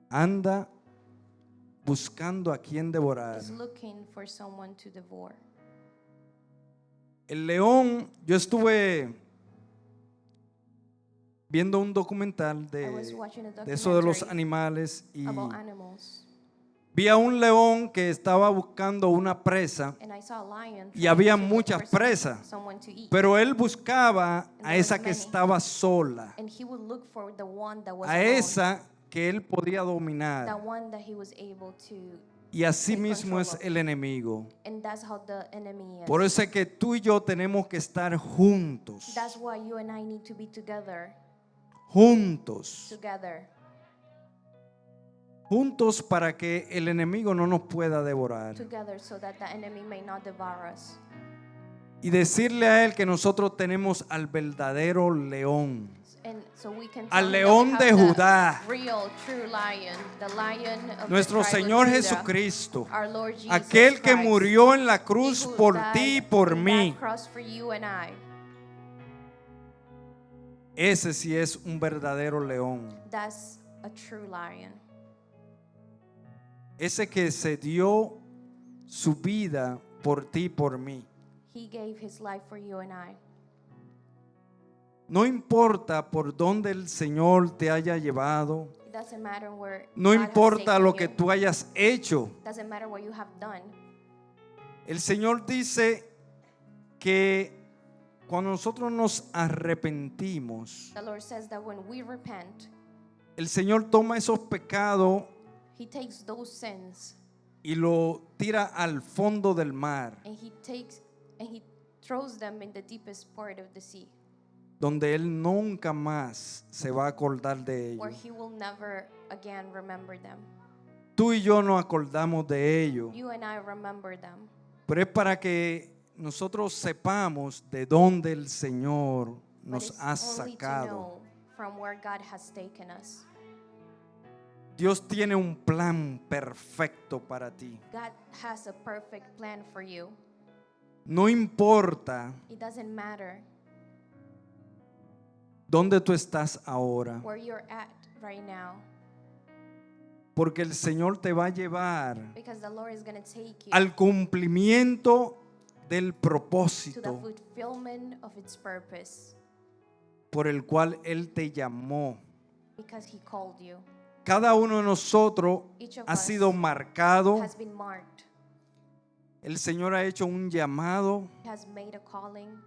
anda buscando a quien devorar. is looking for someone to devour. El león, yo estuve viendo un documental I was de watching a eso de los documentary animales y about animals, vi a un león que estaba buscando una presa, and I saw a lion y trying había to look muchas for presas, someone to eat. pero él buscaba a there esa was que many. estaba sola, And he would look for the one that was a alone, esa que él podía the dominar. one that he was able to, Y así take mismo control es of. el enemigo. and that's how the enemy is. Por eso es que tú y yo tenemos que estar juntos, That's why you and I need to be together, juntos, together, para que el enemigo no nos pueda devorar. together, so that the enemy may not devour us. Y decirle a él que nosotros tenemos al verdadero león, And so we can al tell him león that de we have Judá, the real, true lion, the lion of nuestro the tribe Señor of Judah, Jesucristo, our Lord Jesus aquel que Christ, murió en la he cruz who por died ti y por in mí. that cross for you and I. Ese sí es un verdadero león. That's a true lion. Ese que se dio su vida por ti y por mí. He gave his life for you and I. No importa por dónde el Señor te haya llevado. It doesn't matter where No God has importa taken lo you. que tú hayas hecho. Doesn't matter what you have done. El Señor dice que cuando nosotros nos arrepentimos, The Lord says that when we repent, el Señor toma esos pecados he takes those sins y lo tira al fondo del mar, and he throws them in the deepest part of the sea, donde Él nunca más se va a acordar de where ellos. he will never again remember them. Tú y yo nos acordamos de ellos, You and I remember them. pero es para que nosotros sepamos de dónde el Señor But nos it's ha only to sacado. know from where God has taken us. Dios tiene un plan perfecto para ti. God has a perfect plan for you. No importa It doesn't matter dónde tú estás ahora, where you're at right now, porque el Señor te va a llevar because the Lord is going to take you al cumplimiento del to the propósito fulfillment of its purpose, por el cual Él te llamó. because he called you. Cada uno de nosotros Each of ha us sido marcado. has been marked. El Señor ha hecho un llamado. He has made a calling.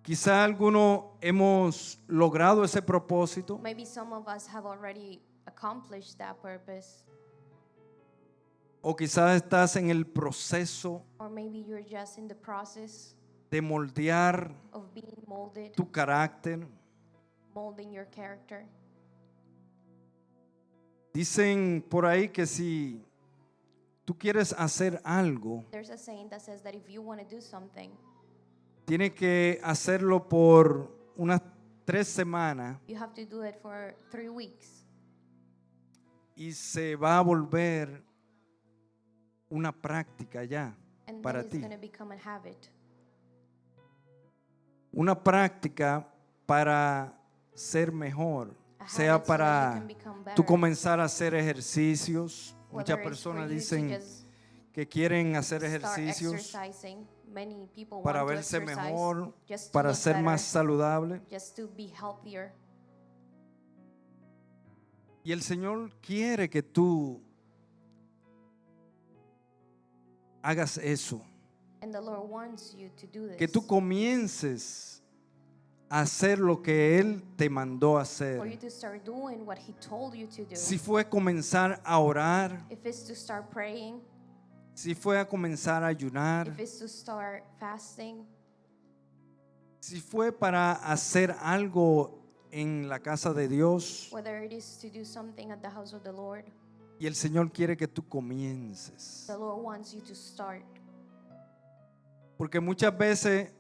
Quizá algunos hemos logrado ese propósito, Maybe some of us have already accomplished that purpose, o quizás estás en el proceso or maybe you're just in the process de moldear of being molded, tu carácter. molding your character. Dicen por ahí que si tú quieres hacer algo, There's a saying that says that if you want to do something, tienes que hacerlo por unas 3 semanas you have to do it for 3 weeks. y se va a volver una práctica ya And para then it's ti. going to become a habit. Una práctica para ser mejor, A sea habit so that you para can become better. tú comenzar a hacer ejercicios. Muchas Whether it's for personas you to dicen just que quieren hacer start ejercicios exercising. Many people para want to verse exercise mejor, just to para look ser better, más saludable. just to be healthier. Y el Señor quiere que tú hagas eso, And the Lord wants you to do this. que tú comiences a hacer lo que Él te mandó a For you hacer. to start doing what He told you to do. Si fue comenzar a orar, If it's to start praying, si fue a comenzar a ayunar, if it's to start fasting, si fue para hacer algo en la casa de Dios, whether it is to do something at the house of the Lord, y el Señor quiere que tú comiences. the Lord wants you to start. Porque muchas veces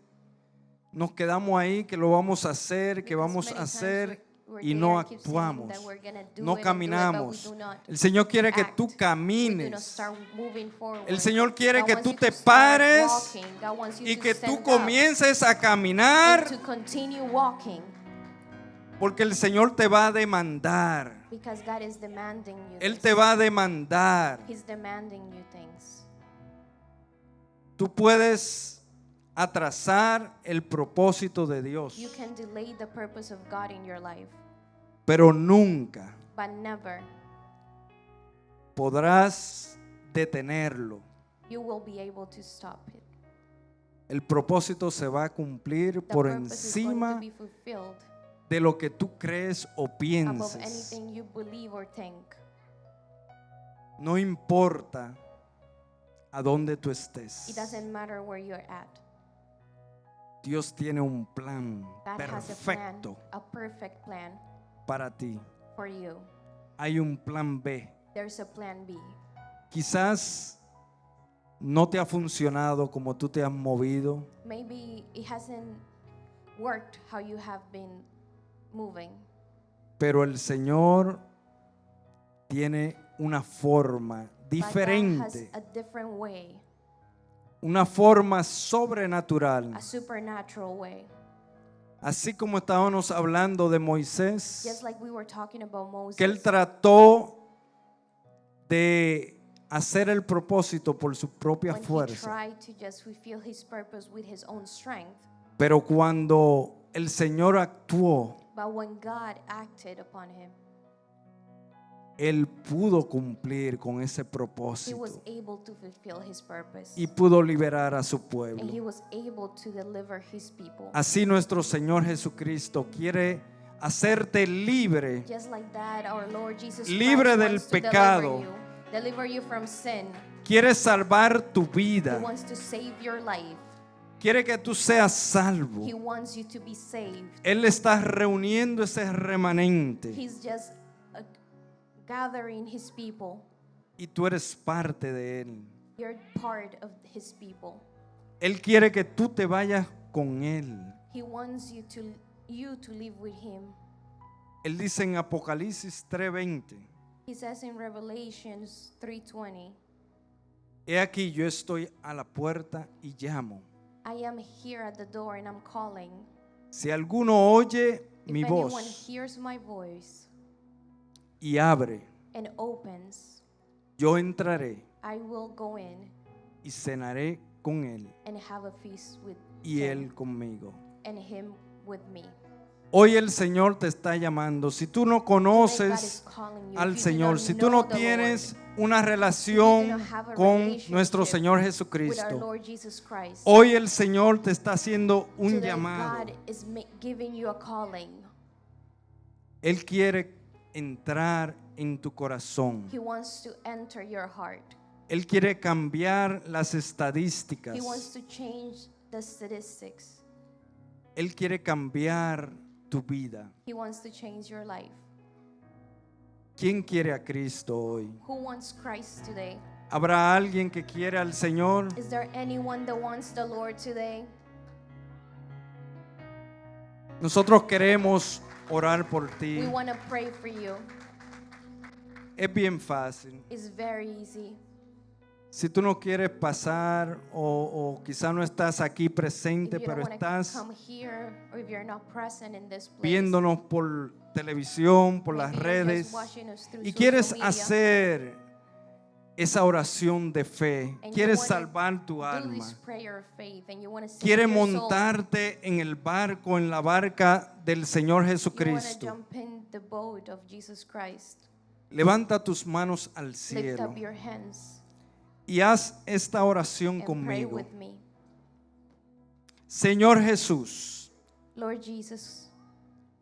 nos quedamos ahí, que lo vamos a hacer, que Because vamos many a times hacer we're y there no and keep saying actuamos, that we're gonna do no it and do it, but we caminamos. do not El Señor quiere que act. tú We do not camines. start moving forward. El Señor quiere God que wants tú you te to start pares walking. God wants you y to que tú stand up comiences a and caminar, to continue walking, porque el Señor te va a demandar. because God is demanding you Él this. te va a demandar. He's demanding you things. Tú puedes atrasar el propósito de Dios, You can delay the purpose of God in your life, pero nunca but never podrás detenerlo. you will be able to stop it. El propósito se va a cumplir The por purpose is going to encima be fulfilled de lo que tú crees o above pienses. anything you believe or think. No importa a dónde tú It estés. doesn't matter where you're at. Dios tiene un plan God has a plan, perfecto a perfect plan para ti. for you. Hay un plan B. There's a plan B. Quizás no te ha funcionado como tú te has movido, Maybe it hasn't worked how you have been moving, pero el Señor tiene una forma but God has diferente, a different way, una forma sobrenatural. a supernatural way. Así como estábamos hablando de Moisés, Just like we were talking about Moses, que él trató de hacer el propósito por su propia when he fuerza, tried to just fulfill his purpose with his own strength, pero cuando el Señor actuó, but when God acted upon him, él pudo cumplir con ese he was propósito able to fulfill his purpose, y pudo liberar a su and he pueblo. was able to deliver his people. Así nuestro Señor Jesucristo quiere hacerte libre, Just like that, our Lord Jesus libre Christ del wants to pecado. deliver you from sin. quiere salvar tu He vida, wants to save your life. quiere que tú seas salvo. He wants you to be saved. Él está reuniendo ese remanente He's just gathering his people. y tú eres parte de él. You're part of his people. Él quiere que tú te vayas con él. He wants you to live with him. Él dice en Apocalipsis 3:20, He says in Revelations 3:20, he aquí yo estoy a la puerta y llamo. I am here at the door and I'm calling. Si alguno oye mi If anyone voz hears my voice y abre, and opens, yo entraré I will go in y cenaré con él and have a feast with y him él conmigo. and him with me. Hoy el Señor te está llamando. Si tú no Today God is conoces calling you. al If you do Señor, not si tú know no the tienes Lord, una if you do relación not have a con relationship nuestro Señor with our Jesucristo, Lord Jesus Christ, hoy el Señor te está haciendo un today llamado. God is giving you a calling. Él quiere entrar en tu corazón. He wants to enter your heart. Él quiere cambiar las estadísticas. He wants to change the statistics. Él quiere cambiar tu vida. He wants to change your life. ¿Quién quiere a Cristo hoy? Who wants Christ today? ¿Habrá alguien que quiere al Señor? Is there anyone that wants the Lord today? Nosotros queremos orar por ti. We want to pray for you. Es bien fácil. It's very easy. Si tú no quieres pasar o quizá no estás aquí presente, If you pero don't want to estás come here, or if you're not present in this place, viéndonos por televisión, por las maybe you're redes, just watching us through y social quieres media, hacer esa oración de fe, and you quieres wanna salvar tu do alma, this prayer of faith, and you want to save quieres your soul, montarte en el barco, en la barca del Señor you want to Jesucristo, jump in the boat of Jesus Christ. levanta tus manos al Lift cielo up your hands y haz esta oración and pray conmigo. with me. Señor Jesús, Lord Jesus,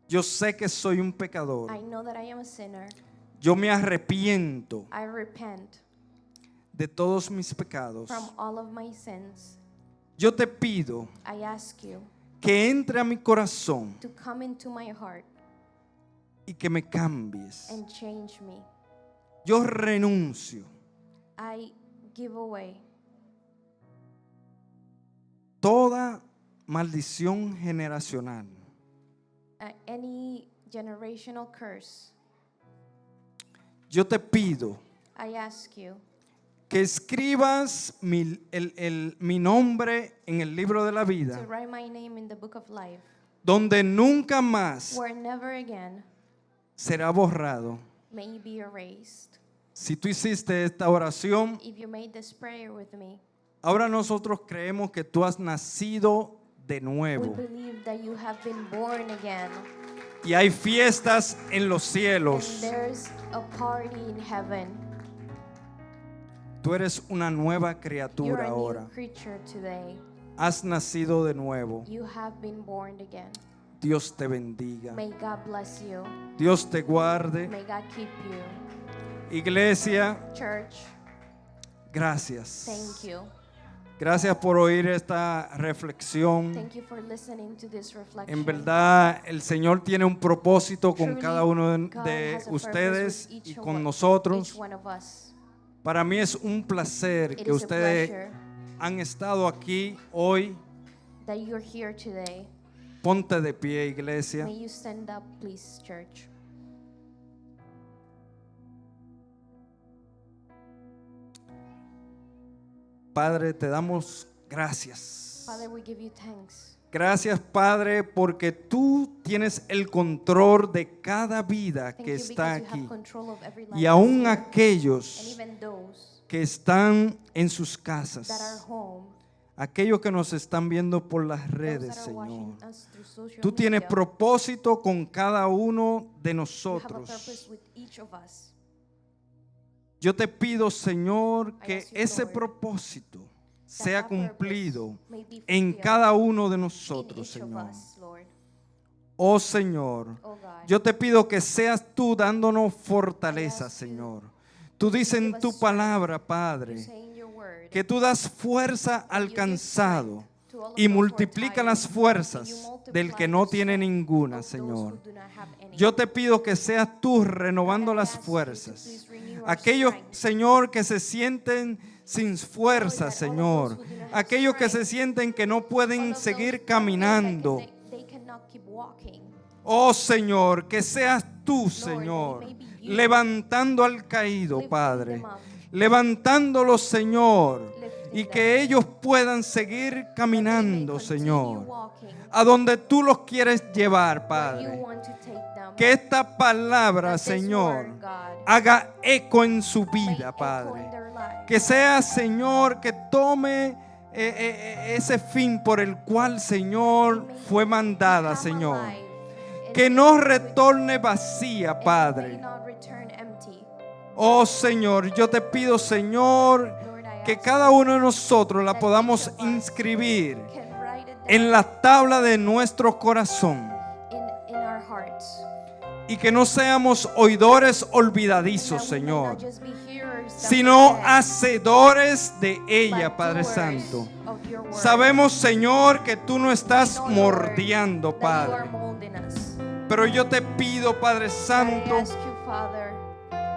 yo sé que soy un pecador. I know that I am a sinner. Yo me arrepiento I repent de todos mis pecados. from all of my sins. Yo te pido I ask you que entre a mi corazón to come into my heart y que me cambies. and change me. Yo renuncio I give away toda maldición generacional. Any generational curse. Yo te pido I ask you que escribas mi nombre en el libro de la to vida, write my name in the book of life, donde nunca más where never again será borrado. may be erased. Si tú hiciste esta oración, If you made this prayer with me, ahora nosotros creemos que tú has nacido de we nuevo. believe that you have been born again. Y hay fiestas en los And cielos. there's a party in heaven. Tú eres una nueva You're criatura a ahora. new creature today. Has nacido de nuevo. You have been born again. Dios te bendiga. May God bless you. Dios te guarde. May God keep you. Iglesia, Church, gracias. thank you. Gracias por oír esta reflexión. Thank you for listening to this reflection. En verdad, el Señor tiene un propósito con Truly, cada uno God de has a ustedes purpose with y each con each nosotros. one of us. Para mí es un placer It que is a ustedes pleasure han estado aquí hoy. that you're here today. Ponte de pie, iglesia. May you stand up, please, church. Padre, te damos gracias. Father, we give you thanks. Gracias, Padre, porque tú tienes el control de cada vida Thank que you está because you have aquí. control of every life Y aún that's here. And aquellos even those que están en sus that are casas, home, aquellos que nos están viendo por las those redes, that are watching Señor. us through social Tú tienes media, propósito con cada uno de you have a nosotros. purpose with each of us. Yo te pido, Señor, I que ask you, ese Lord, propósito that sea that purpose cumplido may be en fulfilled cada uno de in nosotros, each of Señor. us, Lord. Oh, Señor, Oh God, yo te pido que seas tú dándonos fortaleza, I ask you Señor. Tú dices en give us tu strength. palabra, you Padre, say in your word que tú das fuerza that al you give cansado strength to all of y those who are multiplica tired, las and fuerzas you multiply del que no the tiene strength ninguna, of those Señor. who do not have any. Yo te pido que seas tú renovando God, I las ask you to fuerzas. please renew our Aquellos, strength. Señor, que se sienten sin fuerza, Lord, that all of Señor. those who do not have Aquellos que se strength, sienten que no all pueden of those seguir that feel caminando. like they cannot keep walking. Oh, Señor, que seas tú, Lord, Señor, that it may be you levantando al caído, lifting Padre. them up, Levantándolo, Señor, lifting y them, que ellos puedan seguir that they may caminando, continue Señor, walking a donde tú los quieres llevar, where you Padre. want to take them. Que esta palabra, That this Señor, word, God, haga eco en su may vida, echo Padre. in their lives. Que sea, Señor, que tome ese fin por el cual, Señor, May fue mandada, become Señor. alive and Que may no it retorne vacía, may Padre. not return empty. Oh, Señor, yo te pido, Señor, Lord, I que ask cada you uno de nosotros la that podamos each of us inscribir can write it en down la tabla de nuestro corazón in our hearts. y que no seamos oidores olvidadizos, That we may Señor, not just be hearers that sino forget, hacedores de ella, but Padre doers Santo. of your word. Sabemos, Señor, que tú no We estás know, Lord, mordiendo, that you are Padre, molding us. pero yo te pido, Padre But I Santo, ask you, Father,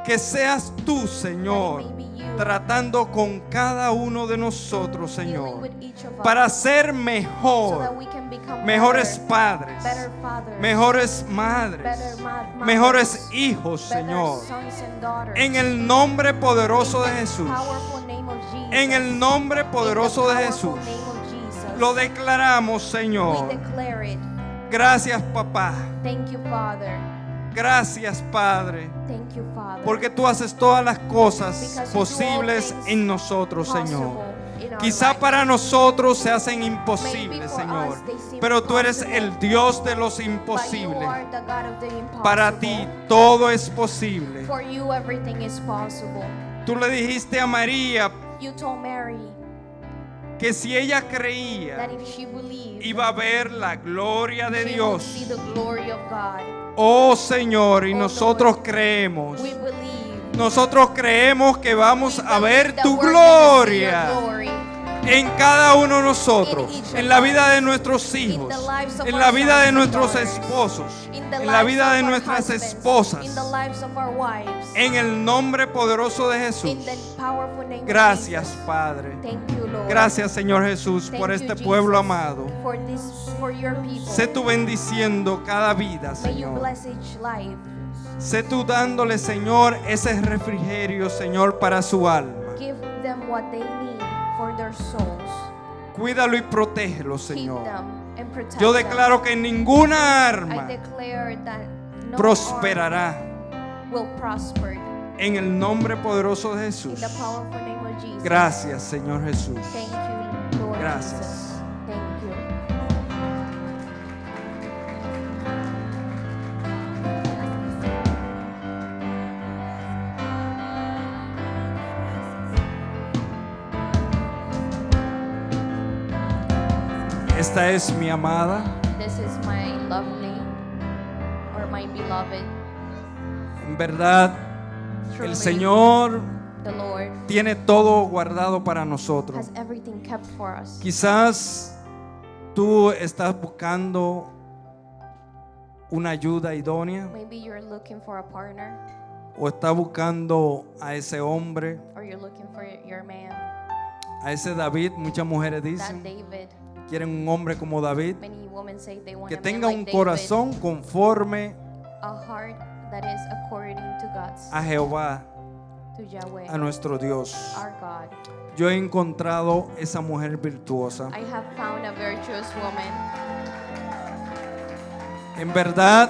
que seas tú, that it Señor, may be you tratando con cada uno de nosotros, dealing Señor, with each of us, para ser so mejor, that we can become mejores better, padres, better fathers, mejores madres, better mothers, mejores hijos, better Señor, sons and daughters. en el nombre poderoso de In the Jesús. powerful name of Jesus. En el nombre In the poderoso de powerful Jesús. name of Jesus. Lo declaramos, We Señor. declare it. Gracias, papá. Thank you, Father. Gracias, Padre. Thank you, Father. Porque tú haces todas las cosas Because you do all posibles things en nosotros, possible Señor. in our Quizá lives. para nosotros se hacen Maybe imposibles, for Señor. us they seem Pero tú eres impossible, el Dios de los But you imposibles. are the God of the impossible. Para ti todo es posible. For you, everything is possible. Tú le dijiste a María You told Mary que si ella that creía, if she believed, iba a ver la gloria de she would see Dios. the glory of God. Oh Señor, y Oh, nosotros Lord. creemos. We believe. Nosotros creemos que vamos We a ver believe that tu we're gonna see your gloria glory en cada uno de nosotros, in each of en la vida us, de nuestros in hijos, the lives of en our la vida sons de and nuestros daughters, esposos, in the en la lives vida of de our nuestras husbands, esposas, in the lives of our wives, en el nombre poderoso de Jesús. in the powerful name Gracias, of Jesus. Padre. Thank you, Lord. Gracias, Señor Jesús, Thank por you, este Jesus, pueblo amado. for your people. Sé tú bendiciendo cada vida, May you Señor. bless each life. Sé tú dándole, Señor, ese refrigerio, Señor, para su alma. Give them what they need for their souls. Cuídalo y protégelo, Keep Señor. them and protect Yo them. declaro que ninguna I arma declare that no prosperará arm will prosper. en el nombre poderoso de In Jesús. the powerful name of Jesus. Gracias, Señor Jesús. Thank you, Lord Gracias. Jesus. Thank you. Esta es mi amada. This is my lovely or my beloved. En verdad, Truly, el Señor the Lord tiene todo guardado para nosotros. has everything kept for us. Quizás tú estás buscando una ayuda idónea Maybe you're looking for a partner, o estás buscando a ese hombre, or you're looking for your man. a ese David. Muchas mujeres That dicen, David. quieren un hombre como David, Many women say they want que a man tenga like un David, corazón conforme a heart that is according to God's, a Jehová, to Yahweh, a nuestro Dios. our God. Yo he encontrado esa mujer virtuosa. I have found a virtuous woman. En verdad,